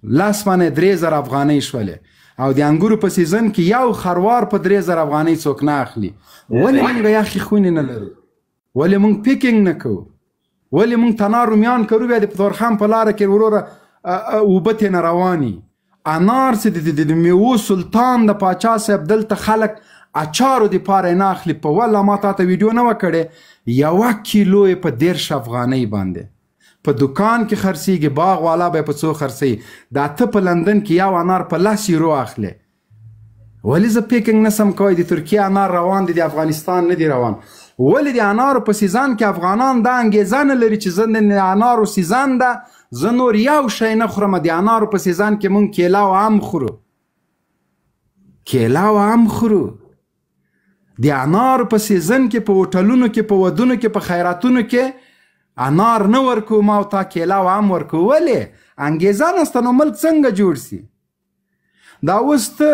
10 منه 3000 افغانۍ شولې او د انګورو په سیزن کې یو خروار په 3000 افغانۍ څوک نه اخلي. ولې موږ یخې خونې نه لرو؟ ولې موږ پیکینګ نه کوو؟ ولې موږ تنار رومیان کرو بیا د پتورخان په لاره کې وروره اوبه ترېنه رواني؟ انار چې د میوو سلطان د پاچا صاحب دلته خلک اچارو دپاره یې نه اخلي. په والله ما تا ته ویډیو نه وه کړې، 1 کیلو یې په 13 افغانۍ باندې په دکان کې خرڅېږي، باغ والا به یې په څو خرڅوي. دا ته په لندن کې یو انار په 10 یورو اخلي. ولې زه پیکینګ نسم کوی؟ د ترکیې انار روان دي، د افغانستان نه دي روان. ولې د انارو په سیزان کې افغانان دا انګېزه نه لري چې زه د انارو سیزان ده زه نور یو شی نه خورم؟ د انارو په سیزان کې مونږ کیله او ام خورو، کیله او ام خورو. د انارو په سیزن کې په هوټلونو کې، په ودونو کې، په خیراتونو کې انار نه ورکو، ما او تا کیله او ام ورکو. ولې؟ انګېزه نسته، نو ملک څنګه جوړ سي؟ دا اوس ته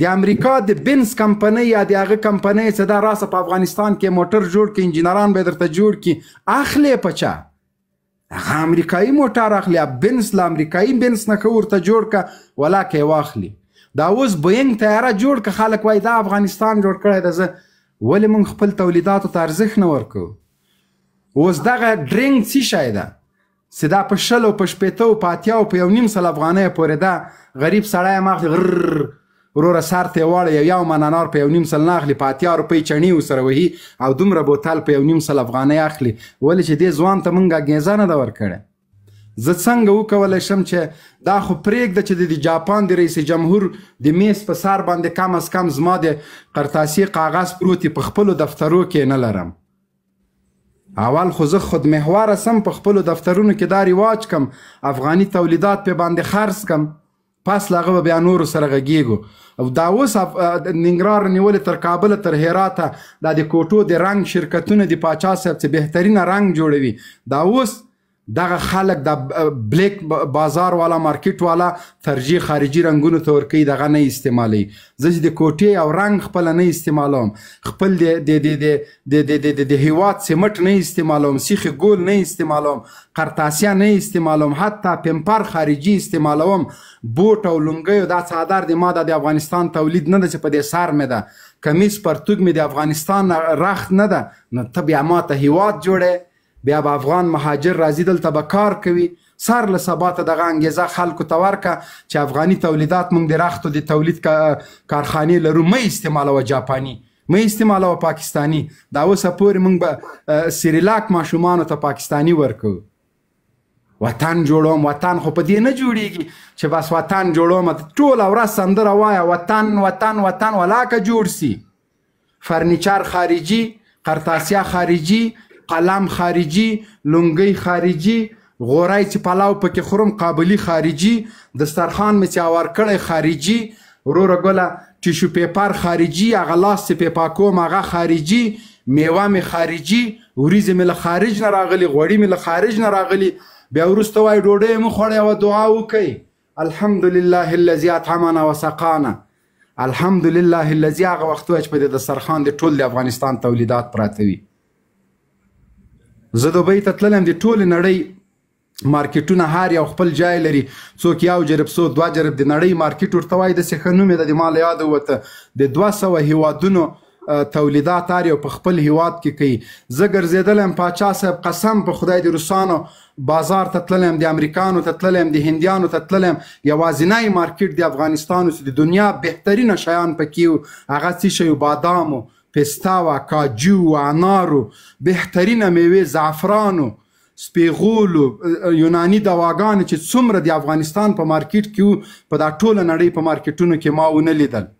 د امریکا د بنس کمپنۍ یا د هغه کمپنۍ چې دا راسه په افغانستان کې موټر جوړ کړي، انجینران به درته جوړ کړي، اخلي په چا؟ هغه امریکایي موټر اخلي. بنس له امریکایي بنس نه که ورته جوړ که ولا که یې واخلي. دا اوس بوینګ طیاره جوړ که، خلک وایي دا افغانستان جوړ کړی ده. زه ولې موږ خپل تولیداتو ته ارزښت نه ورکوو؟ اوس دغه ډرینګ څه شی ده چې دا په 20 په 80 په 80 په 1.5 افغانۍ پورې ده غریب سړی هم اخلي. غرر وروره سر ته یې واړوي، یو من انار په 1.5 نه اخلي، په 80 روپۍ چڼې ورسره وهي او دومره بوتل په 1.5 افغانۍ اخلي. ولې چې دې ځوان ته موږ انګېزه نه ده ورکړې. زه څنګه وکولی شم چې دا خو پرېږده چې د جاپان د رئیس جمهور د میز په سر باندې کم از کم زما د قرطاسي کاغذ پروت په خپلو دفترو کې نه لرم. اول خو زه خود محوره سم، په خپلو دفترونو کې دا رواج کم افغاني تولیدات په باندې خرڅ کم، پس له هغه به بیا نورو سره غږیږو. او دا اوس ننګرهار نیولې تر کابله تر هراته دا د کوټو د رنګ شرکتونه د پاچا صاحب چې بهترینه رنګ جوړوي، دا اوس دغه خلک د بلیک بازار والا مارکیټ والا ترجیح خارجي رنګونو ته ورکوي، دغه نه استعمالوي. زه چې د کوټې او رنګ خپله نه استعمالوم، خپل د هیواد سمټ نه استعمالوم، سیخ ګول نه استعمالوم، قرطاسیه نه استعمالوم، حتی پمپر خارجي استعمالوم. بوټ او لونګیو دا څادر د ما د افغانستان تولید نه ده چې په دې سر مې ده، کمیس پرتوګ مې د افغانستان رخت نه ده. نو ته بیا ما ته هیواد جوړې، بیا به افغان مهاجر راځي دلته به کار کوي. سر له سبا ته دغه انګېزه خلکو ته ورکه چې افغاني تولیدات موږ د رختو د تولید کارخانې لرو، مه استعمالوه جاپاني، مه استعمالوه پاکستاني. دا اوسه پورې موږ به سریلاک ماشومانو ته پاکستاني ورکوو. وطن جوړوم، وطن خو په دې نه جوړیږي چې بس وطن جوړوم ټوله ورځ سندره وایه وطن وطن وطن، ولاکه جوړ سي. فرنیچر خارجي، قرطاسیه خارجي، قلم خارجي، لونګۍ خارجي، غوری چې پلاو پکې خورم قابلي خارجي، دسترخوان مې چې اوار کړی خارجي، وروره ګله ټیشو پیپر خارجي، هغه لاس چې پې پاکوم هغه خارجي، میوه مې خارجي، وریځې مې له خارج نه راغلي، غوړي مې له خارج نه راغلي. بیا وروسته وایي ډوډۍ مو خوړی او دعا وکئ، الحمدلله الذي اطعمنا وسقانا. الحمدلله الذي هغه وخت وایي چې په دې دسترخوان د ټول د افغانستان تولیدات پراته وي. زه دوبۍ ته تللم، د ټولې نړۍ مارکیټونه هر یو خپل جای لري، څوک یو جرب څوک 2 جرب، د نړۍ مارکیټ ورته وایي. داسې ښه نوم یې ده، د ما له یاده ووته، د 200 هیوادونو تولیدات هر یو په خپل هیواد کې کوي. زه ګرځېدلی یم پاچا صاحب قسم په خدای د روسانو بازار ته تللی یم، د امریکانو ته تللی یم، د هندیانو ته تللی یم. یوازینی مارکیټ د افغانستان و چې د دنیا بهترینه شیان پکې وو، هغه څه شی و؟ بادامو، پستا و، کاجو و، انارو، بهترینه میوې، زعفرانو، سپیغولو، یوناني دواګانې چې څومره د افغانستان په مارکیټ کې وو، په دا ټوله نړۍ په مارکیټونو کې ما ونه لیدل.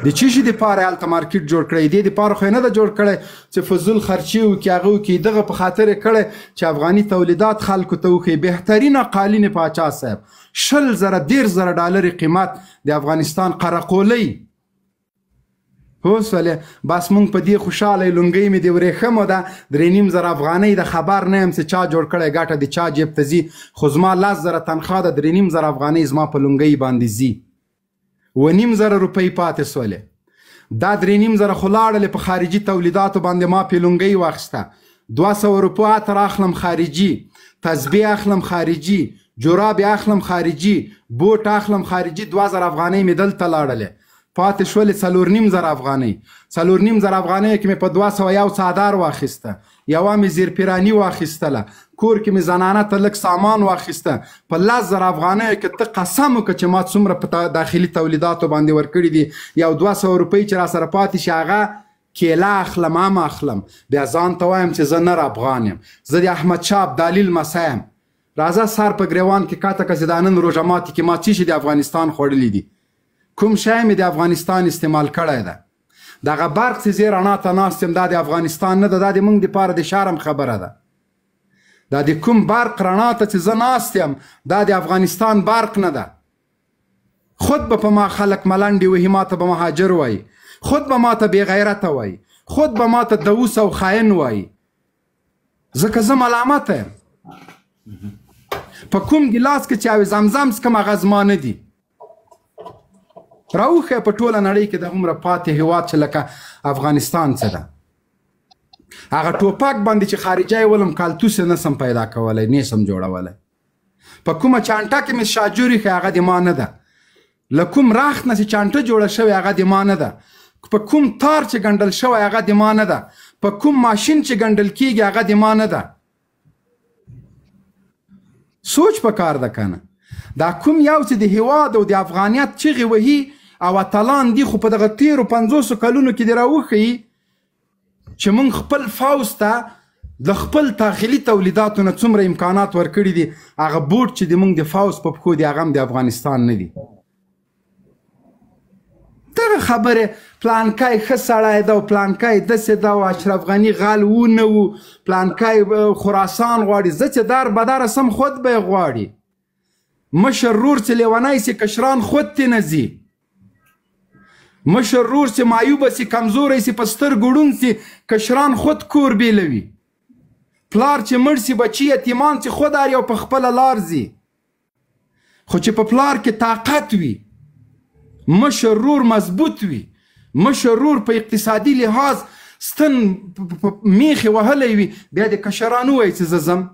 د چی شي دپاره هلته مارکیټ جوړ کړی؟ دې دپاره خو یې نه ده جوړ کړی چې فضول خرچي وکړي، هغه وکړي. دغه په خاطر یې کړی چې افغاني تولیدات خلکو ته وښیي. بهترینه قالین پاچا صاحب 20,000 $10,000 قیمت د افغانستان قرقولۍ. اوس ولې بس مونږ په دې خوشحاله لونګۍ مې د ورېښمو ده 3,500 افغانۍ د خبر نه یم چې چا جوړ کړی، ګټه د چا جیب ته ځي. خو زما 10,000 تنخوا ده، 3,500 افغانۍ زما په لونګۍ باندې ځي، 2,500 روپۍ پاتې سولې. دا 3,500 خو لاړلې په خارجي تولیداتو باندې. ما پې لونګۍ واخیسته، 200 روپۍ عطر اخلم خارجي، تسبیح اخلم خارجي، جراب اخلم خارجي، بوټ اخلم خارجي. 2000 افغانۍ مې دلته لاړلې، پاتې شولې 4.5 افغانۍ. 4.5 افغانۍ کې مې په 201 څادر واخیسته، یوه مې زیرپیراني واخیستله، کور کې مې زنانه ته لږ سامان واخیسته. په 10,000 افغانیو کې ته قسم وکړه چې ما څومره په داخلي تولیداتو باندې ورکړي دي. یو 200 روپۍ چې را سره پاتې شي هغه کیله اخلم، ام اخلم. بیا ځان ته وایم چې زه نر افغان یم، زه د احمدشاه ابدالي لمسی یم. راځه سر په ګریوان کې کاته که چې دا نن روژه ماتي کې ما څه شي د افغانستان خوړلي دي، کوم شی مې د افغانستان استعمال کړی ده. دغه برق چې زه رڼا ته ناست یم دا د افغانستان نه ده، دا د موږ دپاره د شرم خبره ده. دا د کوم برق رڼا ته چې زه ناست یم دا د افغانستان برق نه ده. خود به په ما خلک ملنډې وهي، ما ته به مهاجر وایي، خود به ما ته بېغیرته وایي، خود به ما ته دوس او خاین وایي، ځکه زه ملامته یم. په کوم ګیلاس کې چې او زمزم څکم هغه زما نه دي. راوښیه په ټوله نړۍ کې د هومره پاتې هېواد چې لکه افغانستان څه ده. هغه ټوپک باندې چې خارجی ولم کالتوس یې نسم پیدا کولی، نیسم جوړولی. په کومه چانټه کې مې شاجوري ښه هغه د ما نه ده. له کوم راخت نه چې چانټه جوړه شوې هغه د ما نه ده. په کوم تار چې ګنډل شوی هغه د ما نه ده. په کوم ماشین چې ګنډل کېږي هغه د ما نه ده. سوچ په کار ده کنه. دا کوم یو چې د هیواد او د افغانیت چغې وهي او اتلان دي، خو په دغه تیرو 50 کلونو کې دې راوښیي چې موږ خپل فوز ته د خپل داخلي تولیداتو نه څومره امکانات ورکړي دي. هغه بوټ چې د موږ د فوز په پښو دي هغه هم د افغانستان نه دي. دغه خبرې پلانکی ښه سړی ده او پلانکی داسې ده او اشرف غني غل و نه و، پلانکی خراسان غواړي. زه چې در بدره سم خود به یې غواړي. مشر رور چې لیونی سي کشران خود تی نه ځي. مشر رور چې معیوبه سي کمزوری سي په سترګو ړوند سي کشران خود کور بیلوي. پلار چې مړ سي بچي یتیمان سي خود هر یو په خپله لار ځي. خو چې په پلار کې طاقت وي، مشر رور مضبوط وي، مشر رور په اقتصادي لحاظ ستن میخې وهلی وي، بیا د کشران ووایي چې زه ځم.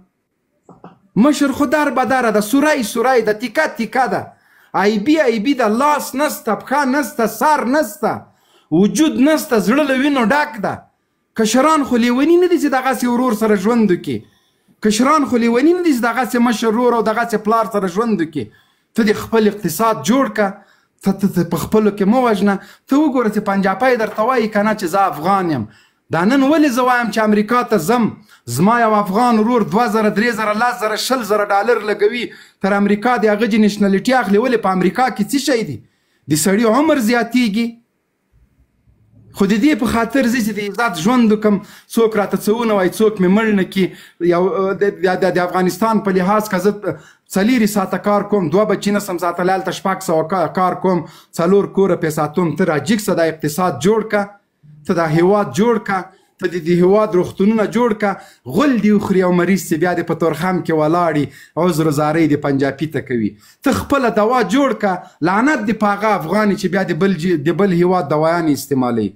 مشر خو در بدره ده، سوری سوری ده، تیکه تیکه ده، عیبي عیبي ده، لاس نسته، پښه نسته، سر نسته، وجود نسته، زړه له وینو ډک ده. کشران خو لیوني نه دي چې دغسې ورور سره ژوند وکړي. کشران خو لیوني نه دي چې دغسې مشر رور او دغسې پلار سره ژوند وکړي. ته د خپل اقتصاد جوړ که، ته په خپلو کې مه وژنه. ته وګوره چې پنجابی درته وایي که نه چې زه افغان یم. دا نن ولې زه وایم چې امریکا ته ځم، زما یو افغان ورور 2000 3000 10,000 $20,000 لګوي تر امریکا د هغه جې نشنلټي اخلي. ولې په امریکا کې څه شی دي؟ د سړي عمر زیاتیږي. خو د دې په خاطر زه چې د عزت ژوند وکړم، څوک راته څه ونه وایي، څوک مې مړ نه کړي. د افغانستان په لحاظ که زه 4 ساعته کار کوم، 2 بچي نسم ساتلی، هلته 600 کار کوم، 4 کوره پې ساتم. ته راجګ شه، دا اقتصاد جوړ که، ته دا هیواد جوړ که، ته د هیواد روغتونونه جوړ که. غل دې وخوري او مریض چې بیا دې په تورخم کې ولاړي عذر و زارۍ دې پنجابي ته کوي. ته خپله دوا جوړ که، لعنت دې په هغه افغاني چې بیا د بل هیواد دوایانې استعمالوي.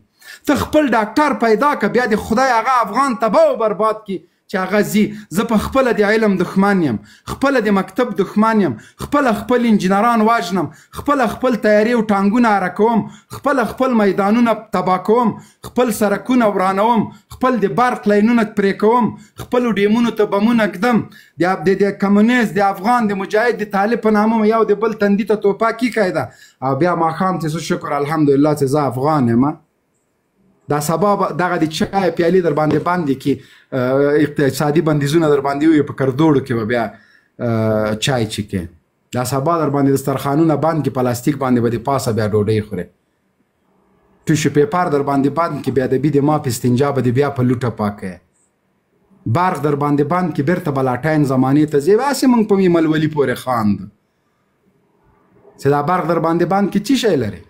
ته خپل ډاکټر پیدا که، بیا د خدای هغه افغان تباه و برباد کی چې هغه ځي. زه په خپله د علم دښمن یم، خپله د مکتب دښمن یم، خپله خپل انجینران واژنم، خپله خپل تیارې او ټانګونه اره کوم، خپله خپل میدانونه تباه کوم، خپل سرکونه ورانوم، خپل د برق لاینونه پرې کوم، خپلو ډیمونو ته بمونه ږدم. د کمونیست، د افغان، د مجاهد، د طالب په نامه یو د بل تندي ته توپک ایښی ده او بیا ماښام چې زه شکر الحمدلله چې زه افغان یم. دا سبا دغه د چای پیالې در باندې باندې کې اقتصادي بندیزونه در باندې وي، په کردوړو کې به بیا چای چیکې. دا سبا در باندې دسترخوانونه بند کې، پلاستیک باندې به د پاسه بیا ډوډۍ خورې. ټیشو پیپر در باندې بند کې، بیا د بي د ما په استنجا به د بیا په لوټه پاکې. برق در باندې بند کې، بیرته بلاټاین زمانې ته ځې. هسې موږ په ملولي پورې خاند چې دا برق در باندې بند کې څه شی لري؟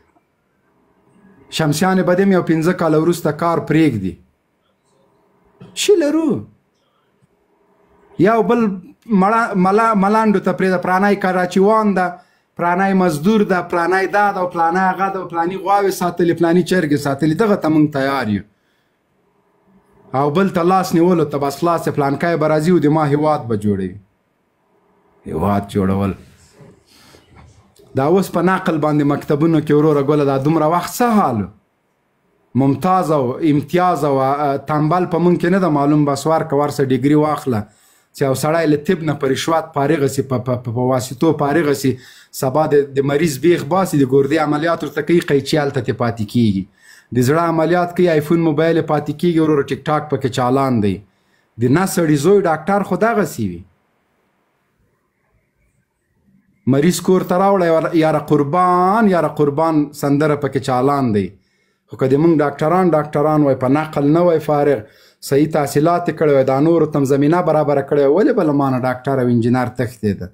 شمسیان بدیم یو 15 کاله وروسته کار پرېږدي. شي لرو یو بل ملانډو ته پرېږده، پرانی کراچیوان ده، پرانی مزدور ده، پرانی دا ده او پلانی هغه ده او پلانی غواوې ساتلې، پلانی چرګې ساتلې. دغه ته موږ تیار یو. او بل ته لاس نیولو ته بس خلاص پلانکی به راځي او د ما هیواد به جوړوي. هېواد جوړول. دا اوس په نقل باندې مکتبونو کې وروره ګله دا دومره وخت څه حال ممتاز او امتیاز او تنبل په مونږ کې نه ده معلوم بس ورکه ورسه ډیګري واخله چې یو سړی له طب نه په رشوت فارغه سي په واسطو فارغه سي سبا د مریض بیخ باسي د ګردې عملیات ورته کوي قیچي هلته ترې پاتې کېږي د زړه عملیات کوي آیفون موبایل یې پاتې کېږي وروره ټیک ټاک پکې چالان دی د نه سړي زوی ډاکټر خو دغسې وي مریض کور ته راوړه یاره قربان سندره پکې چالان دی خو که د مونږ ډاکټران وای په نقل نه وای فارغ صحیح تحصیلات یې کړی وای دا نورو ته زمینه برابره کړې وای ولې به له مانه ډاکټر او انجینر تښتېده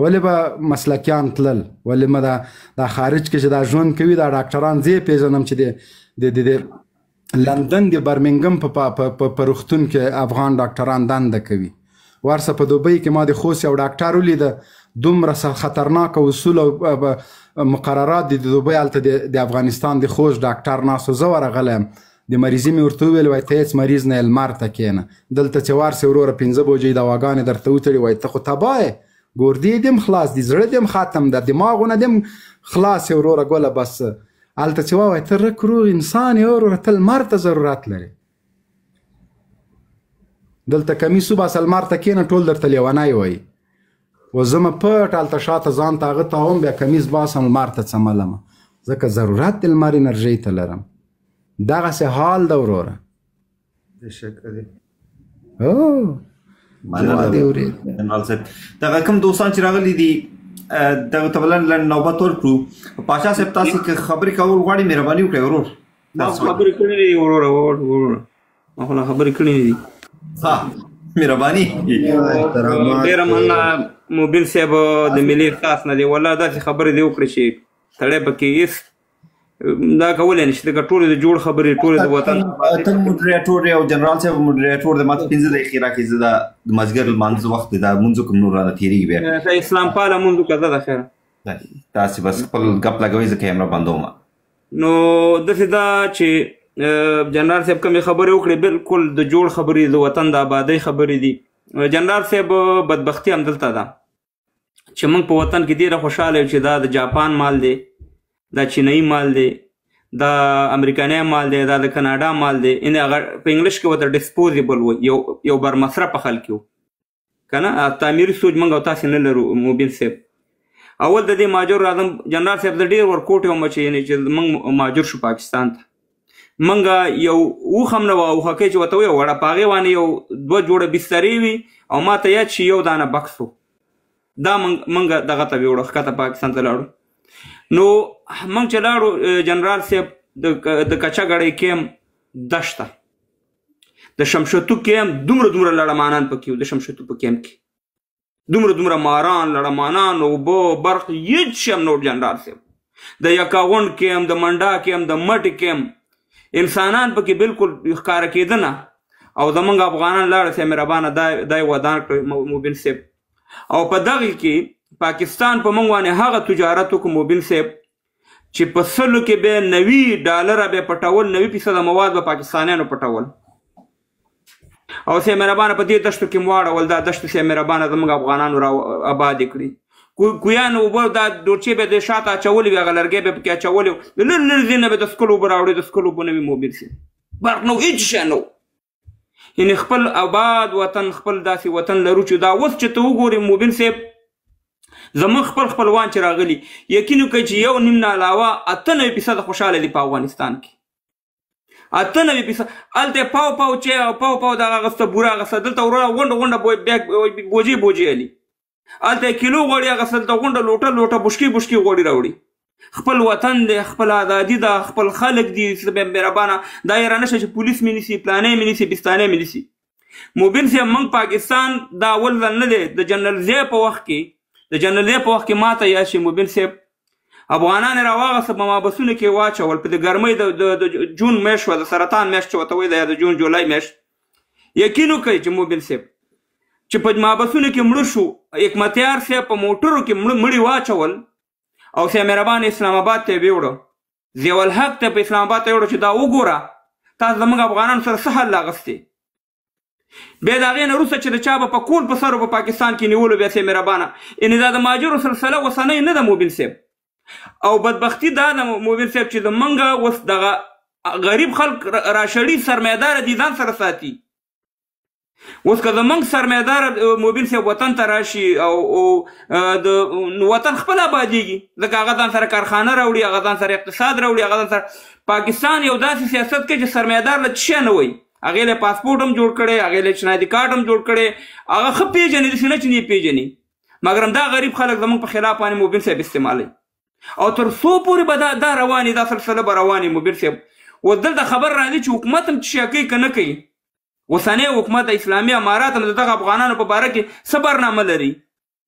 ولې به مسلکیان تلل ولې به دا خارج کې چې دا ژوند کوي دا ډاکټران زه یې پېژنم چې د لندن د برمنګم په روغتون کې افغان ډاکټران دنده کوي ورسه په دوبۍ کې ما د خوست یو ډاکټر ولیده دومره خطرناکه اصول او مقررات د دوبۍ هلته د افغانستان د خوست ډاکټر ناستو زه ورغلی یم د مریضي مې ورته وویل وایي ته هېڅ مریض نه یې لمر ته کښېنه دلته چې ورسې وروره 5 بجې دواګانې درته وتړي وایي ته خو تباه یې ګردې دې هم خلاص دي زړه دې هم ختم ده دماغونه دې هم خلاص یې وروره ګوله بس هلته چې ووایي ته رک روغ انسان یې وروره ته لمر ته ضرورت لري دلته کمیس وباسه لمر ته کښېنه ټول درته لیونی وایي و زه مې پټ هلته شاته ځان ته هغه تاوم بیا کمیس باسم لمر ته څملمه ځکه ضرورت د لمر انرژۍ ته لرم دغسې حال ده وروره دغه کوم دوستان چې راغلي دي دغه ته به لنډ نوبت ورکړو پاچا صاحب تاسې که خبرې کول غواړئ مهرباني وکړئ ورور ما خبرې کړې دي وروره ما خو خبرې کړې دي مهرباني ډېره مننه موبین صاحب د ملي احساس نه دی والله داسې خبرې دې وکړې چې سړی پکې هېڅ دا کولی نه شي لکه ټولې د جوړ خبرې ټولې د وطن ته موډریټور او جنرال صاحب موډریټور د ماته 15 دقیقې راکړي زه د مازدیګر لمانځه وخت دی دا لمونځ کوم نور رانه تېرېږي بیا اسلام پاله لمونځ وکړه زه ده خیره تاسې بس خپل ګپ لګوئ زه کیمره بندوم نو داسې دا چې جنرال صاحب کومې خبرې وکړې بالکل د جوړ خبرې د وطن د آبادۍ خبرې دي جنرال صاحب بدبختي همدلته ده چې موږ په وطن کې ډېره خوشحاله یو چې دا د جاپان مال دی دا چینایي مال دی دا امریکاني مال دی دا د کاناډا مال دی هغه په انګلیش کې ورته ډسپوزیبل و یو برمصرفه خلک یو که نه تعمیري سوچ موږ او تاسې نه لرو موبین صاحب اول د دې مهاجر راځم جنرال صاحب د ډېر ورکوټ وم چې موږ مهاجر شو پاکستان ته موږ یو اوښ هم نه وه اوښکۍ چې ورته ویې وړه په هغې باندې یو 2 جوړه بسترې وي او ما ته یاد شي یو دانه بکس و دا موږ دغه ته ویوړو ښکته پاکستان ته لاړو نو موږ چې لاړو جنرال صاحب د کچهګړۍ کیم دشته د شمشتو کیم دومره لړمانان پکې وو د شمشتو په کیم کې دومره ماران لړمانان اوبه برق هېڅ شی هم نه و جنرال صاحب د یکاغونډ کیم د منډا کیم د مټې کیم انسانان پکې بالکل ښکاره کېده نه او زموږ افغانان لاړه صاحب مهربانه دا یې ودان کړ موبین صاحب او په دغې کې پاکستان په موږ باندې هغه تجارت وکړو موبین صاحب چې په 100 کې به $90 به پټول 90% مواد به پاکستانیانو پټول او صاحب مهربانه په دې دشتو کې مو واړول دا دشتې صاحب مهربانه زموږ افغانانو را آبادې کړي کویانو اوبه دا ډورچې به د شاته اچولې وي هغه لرګی به پکې اچولې د لرې ځای نه به د څکلو اوبه راوړې د څکلو اوبه نه وي موبیل صاحب برق نه و هېڅ شی نه و یعنې خپل آباد وطن خپل داسې وطن لرو چې دا اوس چې ته وګورې موبیل صاحب زموږ خپل خپلوان چې راغلي یقین وکړئ چې 1.5 نه علاوه 98% خوشحاله دي په افغانستان کې 98% هلته پاو چې او پاو دغه اغسته بوره اغسته دلته وروره غونډه بوجې علي هلته کیلو غوړي اغسته دلته غونډه لوټه بشکې غوړي راوړي خپل وطن دی خپل ازادي ده خپل خلک دي مهربانه دا یې رانه شه چې پولیس مې نیسي پلانې مې نیسي بستانې مې نیسي موبین صاحب موږ پاکستان دا اول ځل نه دی د جنرال ضیاء په وخت کې ماته یاد شي موبین صاحب افغانان یې راواغسته په مابسونو کې واچول په د ګرمۍ د جون میاشت وه د سرطان میاشت چې ورته وایي د جون جولای میاشت یقین وکړئ چې موبین صاحب چې په مابسونو کې مړه شو حکمتیار صاحب په موټرو کې مړي واچول او صاحب مهربان اسلام آباد ته یې ویوړه ضیاء الحق ته په اسلام آباد ته یې ویوړه چې دا وګوره تاسو زموږ افغانانو سره څه حل اغوستې بیا د هغې نه وروسته چې د چا به په کور په سر په پاکستان کې نیولو بیا سې مهربانه یعنې دا د مهاجرو سلسله اوسنۍ نه ده موبین صاحب او بدبختي دا ده موبین صاحب چې زمونږ اوس دغه غریب خلک راشړي سرمایهداره دي ځان سره ساتي اوس که زمونږ سرمایهدار موبین صاحب وطن ته راشي او د وطن خپل آبادېږي ځکه هغه ځان سره کارخانه راوړي هغه ځان سره اقتصاد راوړي هغه ځان سره پاکستان یو داسې سیاست کوي چې سرمایهدار له څه نه وایي هغې له پاسپورټ هم جوړ کړی هغې له شناختی کارت هم جوړ کړی هغه ښه پېژني داسې نه چې نه یې پېژني مګر همدا غریب خلک زموږ په خلاف باندې موبین صاحب استعمالوي او تر څو پورې به دا روانې دا سلسله به روانې موبین صاحب اوس دلته خبر راځي چې حکومت هم څه کوي که نه کوي اوسنی حکومت اسلامي امارات هم د دغه افغانانو په باره کې څه برنامه لري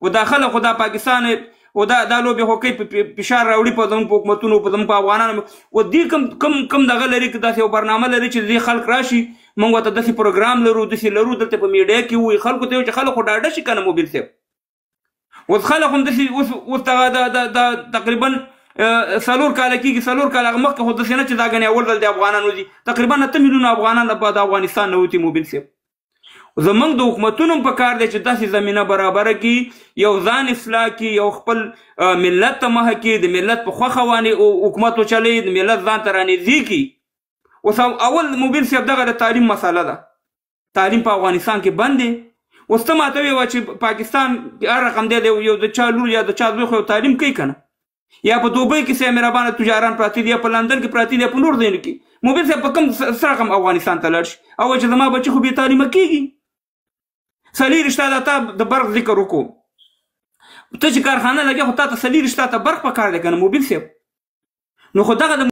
و دا خلک خو دا پاکستان و دا لوبې خو کوي فشار راوړي په زموږ په حکومتونو په زموږ په افغانانو و دې کم دغه لري که داسې یو برنامه لري چې دې خلک راشي موږ ورته داسې پروګرام لرو داسې لرو دلته په میډیا کې ووایي خلکو ته چې خلک خو ډاډه شي که نه موبیل صاحب اوس خلک هم داسې اوس دغه تقریبا 4 کاله کېږي 4 کاله هغه مخکې خو داسې نه چې دا ګنې اول ځل د افغانانو دي تقریبا 8 میلیونه افغانان د افغانستان نه وتي موبیل صاحب زمونږ د حکومتونو هم پکار دی چې داسې زمینه برابره کړي یو ځان اصلاح کړي یو خپل ملت ته مخه کړي د ملت په خوښه باندې حکومت وچلوي د ملت ځان ته رانږدې کړي اوس اول موبیل صاحب دغه د تعلیم مسله ده تعلیم په افغانستان کې بند دی اوس ته ماته ووایه چې پاکستان هر رقم دی یو د چا لور یا د چا زوی خو یو تعلیم کوي که نه یا په دوبۍ کې سه مهربانه تجاران پراته دي یا په لندن کې پراته دي یا په نور ځایونو کې موبیل صاحب په کوم څه رقم افغانستان ته لاړ شي او وایي چې زما بچي خو بې تعلیمه کېږي سلی رشته دا تا د برق ذکر وکړو ته چې کارخانه لګیا خو تا ته سلی رشته ته برق پکار دی که نه موبیل صاحب نو خو دغه